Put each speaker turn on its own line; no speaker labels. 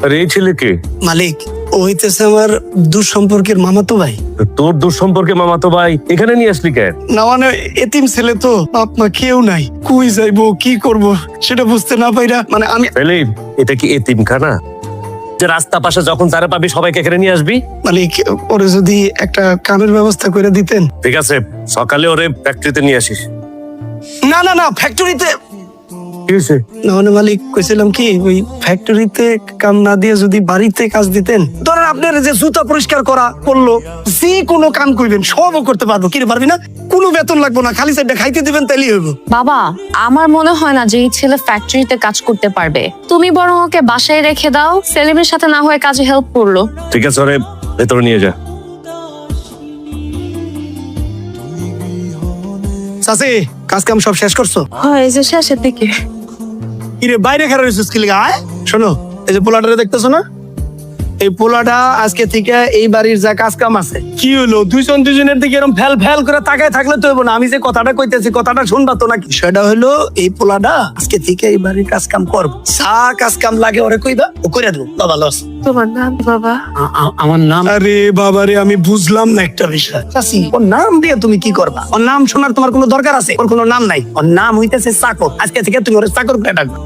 আর এই ছেলেকে?
মালিক ও হইতেছে আমার দুঃসম্পর্কের মামাতো ভাই।
তোর দুঃসম্পর্কে মামাতো ভাই এখানে নিয়ে আসলি কেন?
না মানে এতিম ছেলে তো, আপনার কেউ নাই, কই যাইবো কি করব সেটা বুঝতে না পাইরা মানে আমি
সেলিম, এটা কি এতিমখানা যে রাস্তা পাশে যখন তারা পাবি সবাইকে এখানে নিয়ে আসবি?
মালিক ওরে যদি একটা কামের ব্যবস্থা করে দিতেন।
ঠিক আছে, সকালে ওরে ফ্যাক্টরিতে নিয়ে আসিস।
না না না ফ্যাক্টরিতে
কি হয়েছে?
না মানে মালিক কইছিলাম কি, ওই ফ্যাক্টরিতে কাম না দিয়ে যদি বাড়িতে কাজ দিতেন, ধরেন আপনার যে জুতা পরিষ্কার করা করলো, যে কোনো কাম করবেন সবও করতে পারবো। কি রে পারবি না? কোনো বেতন লাগবো না, খালি সাইডটা খাইতে দিবেন তাইলেই হইব।
বাবা, আমার মনে হয় না যে এই ছেলে ফ্যাক্টরিতে কাজ করতে পারবে। তুমি বরং ওকে বাসায় রেখে দাও, সেলিমের সাথে না হয়ে কাজে হেল্প করলো।
ঠিক আছে, ওরে ভেতরে নিয়ে যা।
চাচি কাজ কাম সব শেষ করছো?
হয় এই যে শেষের দিকে।
কিরে বাইরে খারাপ হয়েছিস কি লিগা? আয় শোনো, এই যে পোলাটা দেখতেছো না, এই পোলাটা আজকে থেকে এই বাড়ির যা কাজ কাম আছে, কি হলো দুজনের দিকে এরকম ফেল ফেল করে তাকায় থাকলে তো হইব না। আমি যে কথাটা কইতেছি কথাটা শুনবা তো নাকি? সেটা হলো এই পোলাটা আজকে থেকে এই বাড়ির কাজ কাম করবো, যা কাজ কাম লাগে ওরে কইবা, ও কইরা দেবো। বাবা লস।
তোমার নাম বাবা?
আমার নাম? আরে বাবা রে, আমি বুঝলাম না একটা বিষয়। চাচি ওর নাম দিয়ে তুমি কি করবা? ওর নাম শোনার তোমার কোনো দরকার আছে? ওর কোনো নাম নাই, ওর নাম হইতেছে চাকর। আজকে থেকে তুমি ওর চাকর করে ডাকবা।